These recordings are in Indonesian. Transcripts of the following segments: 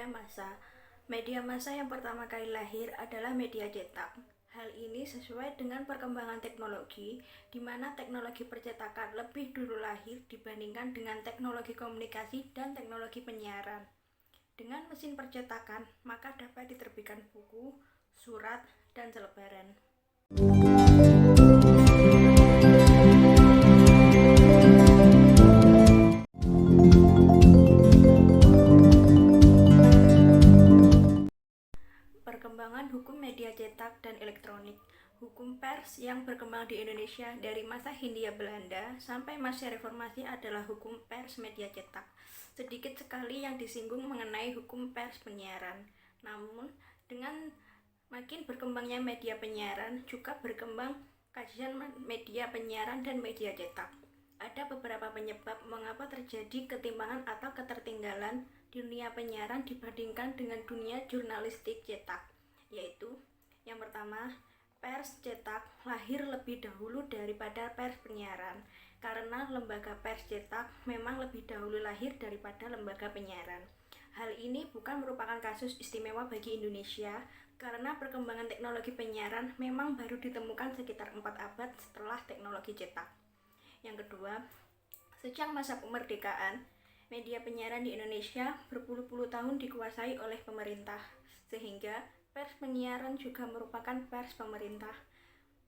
massa. Media massa yang pertama kali lahir adalah media cetak. Hal ini sesuai dengan perkembangan teknologi, di mana teknologi percetakan lebih dulu lahir dibandingkan dengan teknologi komunikasi dan teknologi penyiaran. Dengan mesin percetakan, maka dapat diterbitkan buku, surat, dan selebaran. Perkembangan hukum media cetak dan elektronik. Hukum pers yang berkembang di Indonesia dari masa Hindia Belanda sampai masa reformasi adalah hukum pers media cetak. Sedikit sekali yang disinggung mengenai hukum pers penyiaran. Namun, dengan makin berkembangnya media penyiaran, juga berkembang kajian media penyiaran dan media cetak. Ada beberapa penyebab mengapa terjadi ketimpangan atau ketertinggalan di dunia penyiaran dibandingkan dengan dunia jurnalistik cetak, yaitu yang pertama, pers cetak lahir lebih dahulu daripada pers penyiaran karena lembaga pers cetak memang lebih dahulu lahir daripada lembaga penyiaran. Hal ini bukan merupakan kasus istimewa bagi Indonesia karena perkembangan teknologi penyiaran memang baru ditemukan sekitar 4 abad setelah teknologi cetak. Yang kedua, sejak masa kemerdekaan, media penyiaran di Indonesia berpuluh-puluh tahun dikuasai oleh pemerintah, sehingga pers penyiaran juga merupakan pers pemerintah.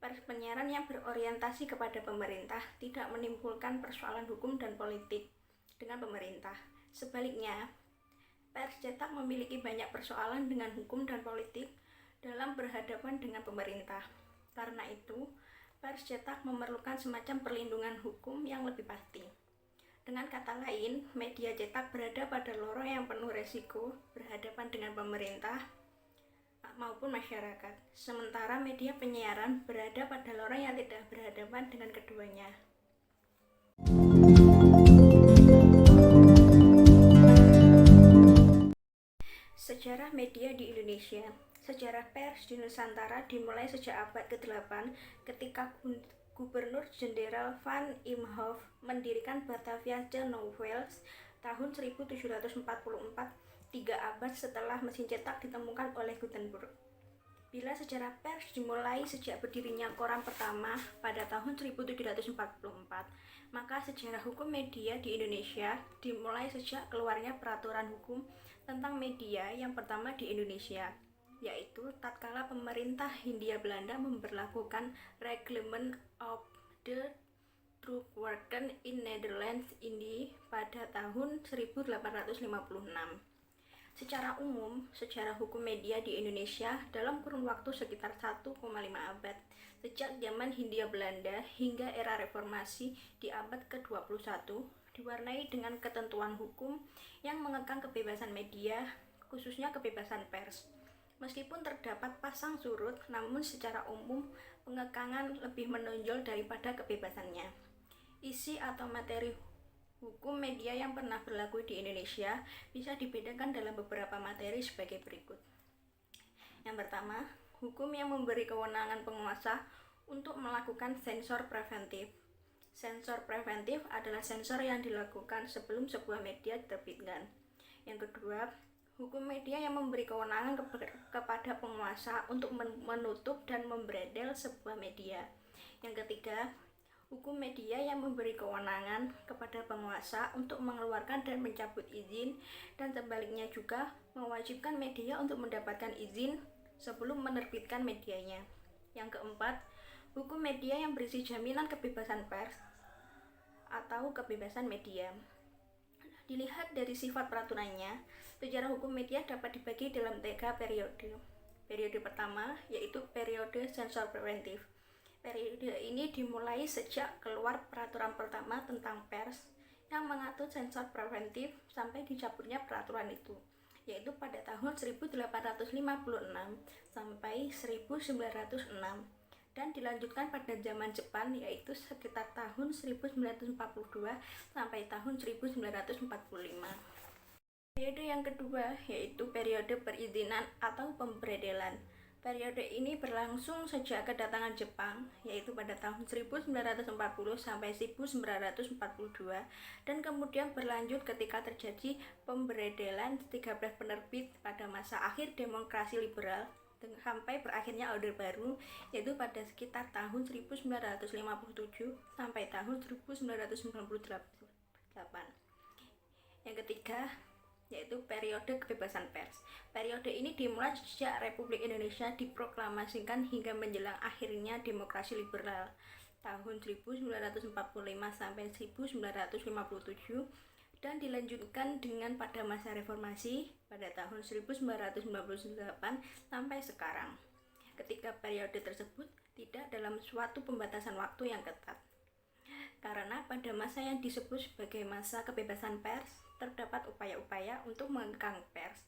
Pers penyiaran yang berorientasi kepada pemerintah tidak menimbulkan persoalan hukum dan politik dengan pemerintah. Sebaliknya, pers cetak memiliki banyak persoalan dengan hukum dan politik dalam berhadapan dengan pemerintah. Karena itu, pers cetak memerlukan semacam perlindungan hukum yang lebih pasti. Dengan kata lain, media cetak berada pada lorong yang penuh resiko berhadapan dengan pemerintah maupun masyarakat. Sementara media penyiaran berada pada lorong yang tidak berhadapan dengan keduanya. Sejarah media di Indonesia. Sejarah pers di Nusantara dimulai sejak abad ke-8 ketika Gubernur Jenderal Van Imhoff mendirikan Batavia Novels tahun 1744, 3 abad setelah mesin cetak ditemukan oleh Gutenberg. Bila sejarah pers dimulai sejak berdirinya koran pertama pada tahun 1744, maka sejarah hukum media di Indonesia dimulai sejak keluarnya peraturan hukum tentang media yang pertama di Indonesia, yaitu tatkala pemerintah Hindia Belanda memberlakukan Reglement of the Drukwerken in Netherlands ini pada tahun 1856. Secara umum, sejarah hukum media di Indonesia dalam kurun waktu sekitar 1,5 abad, sejak zaman Hindia Belanda hingga era reformasi di abad ke-21, diwarnai dengan ketentuan hukum yang mengekang kebebasan media, khususnya kebebasan pers. Meskipun terdapat pasang surut, namun secara umum pengekangan lebih menonjol daripada kebebasannya. Isi atau materi hukum media yang pernah berlaku di Indonesia bisa dibedakan dalam beberapa materi sebagai berikut. Yang pertama, hukum yang memberi kewenangan penguasa untuk melakukan sensor preventif. Sensor preventif adalah sensor yang dilakukan sebelum sebuah media diterbitkan. Yang kedua, hukum media yang memberi kewenangan kepada penguasa untuk menutup dan membredel sebuah media. Yang ketiga, hukum media yang memberi kewenangan kepada penguasa untuk mengeluarkan dan mencabut izin, dan sebaliknya juga mewajibkan media untuk mendapatkan izin sebelum menerbitkan medianya. Yang keempat, hukum media yang berisi jaminan kebebasan pers atau kebebasan media. Dilihat dari sifat peraturannya, sejarah hukum media dapat dibagi dalam 3 periode. Periode pertama yaitu periode sensor preventif. Periode ini dimulai sejak keluar peraturan pertama tentang pers yang mengatur sensor preventif sampai dicabutnya peraturan itu, yaitu pada tahun 1856 sampai 1906, dan dilanjutkan pada zaman Jepang yaitu sekitar tahun 1942 sampai tahun 1945. Periode yang kedua yaitu periode perizinan atau pembredelan. Periode ini berlangsung sejak kedatangan Jepang, yaitu pada tahun 1940 sampai 1942, dan kemudian berlanjut ketika terjadi pemberedelan 13 penerbit pada masa akhir demokrasi liberal sampai berakhirnya Orde Baru, yaitu pada sekitar tahun 1957 sampai tahun 1998. Yang ketiga, yaitu periode kebebasan pers. Periode ini dimulai sejak Republik Indonesia diproklamasikan hingga menjelang akhirnya demokrasi liberal tahun 1945 sampai 1957, dan dilanjutkan dengan pada masa reformasi pada tahun 1998 sampai sekarang. Ketika periode tersebut tidak dalam suatu pembatasan waktu yang ketat, karena pada masa yang disebut sebagai masa kebebasan pers terdapat upaya-upaya untuk mengekang pers.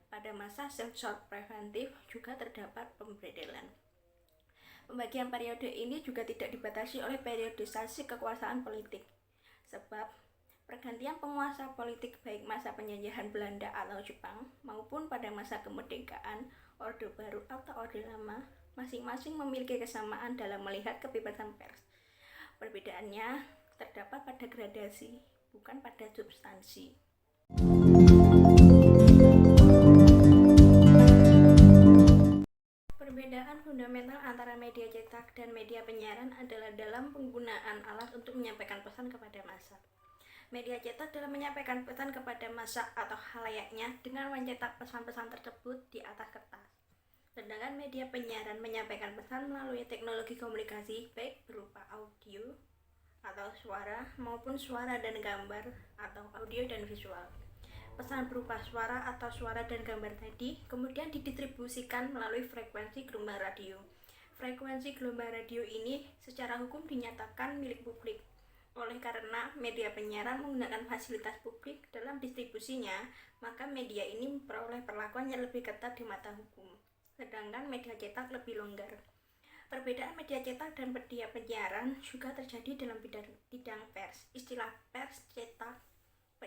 Pada masa sensor preventif juga terdapat pemberedelan. Pembagian periode ini juga tidak dibatasi oleh periodisasi kekuasaan politik, sebab pergantian penguasa politik baik masa penjajahan Belanda atau Jepang maupun pada masa kemerdekaan, Orde Baru atau Orde Lama, masing-masing memiliki kesamaan dalam melihat kebebasan pers. Perbedaannya terdapat pada gradasi, bukan pada substansi. Perbedaan fundamental antara media cetak dan media penyiaran adalah dalam penggunaan alat untuk menyampaikan pesan kepada massa. Media cetak dalam menyampaikan pesan kepada massa atau khalayaknya dengan mencetak pesan-pesan tersebut di atas kertas. Sedangkan media penyiaran menyampaikan pesan melalui teknologi komunikasi baik berupa audio atau suara maupun suara dan gambar atau audio dan visual. Pesan berupa suara atau suara dan gambar tadi kemudian didistribusikan melalui frekuensi gelombang radio. Frekuensi gelombang radio ini secara hukum dinyatakan milik publik. Oleh karena media penyiaran menggunakan fasilitas publik dalam distribusinya, maka media ini memperoleh perlakuan yang lebih ketat di mata hukum, sedangkan media cetak lebih longgar. Perbedaan media cetak dan media penyiaran juga terjadi dalam bidang pers. Istilah pers cetak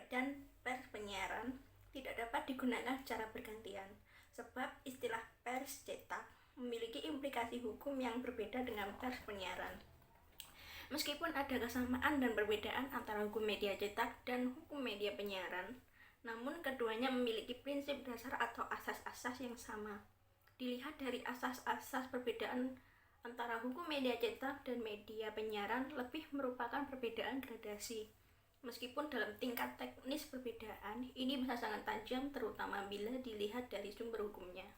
dan pers penyiaran tidak dapat digunakan secara bergantian, sebab istilah pers cetak memiliki implikasi hukum yang berbeda dengan pers penyiaran. Meskipun ada kesamaan dan perbedaan antara hukum media cetak dan hukum media penyiaran, namun keduanya memiliki prinsip dasar atau asas-asas yang sama. Dilihat dari asas-asas perbedaan antara hukum media cetak dan media penyiaran lebih merupakan perbedaan gradasi. Meskipun dalam tingkat teknis perbedaan ini bisa sangat tajam, terutama bila dilihat dari sumber hukumnya.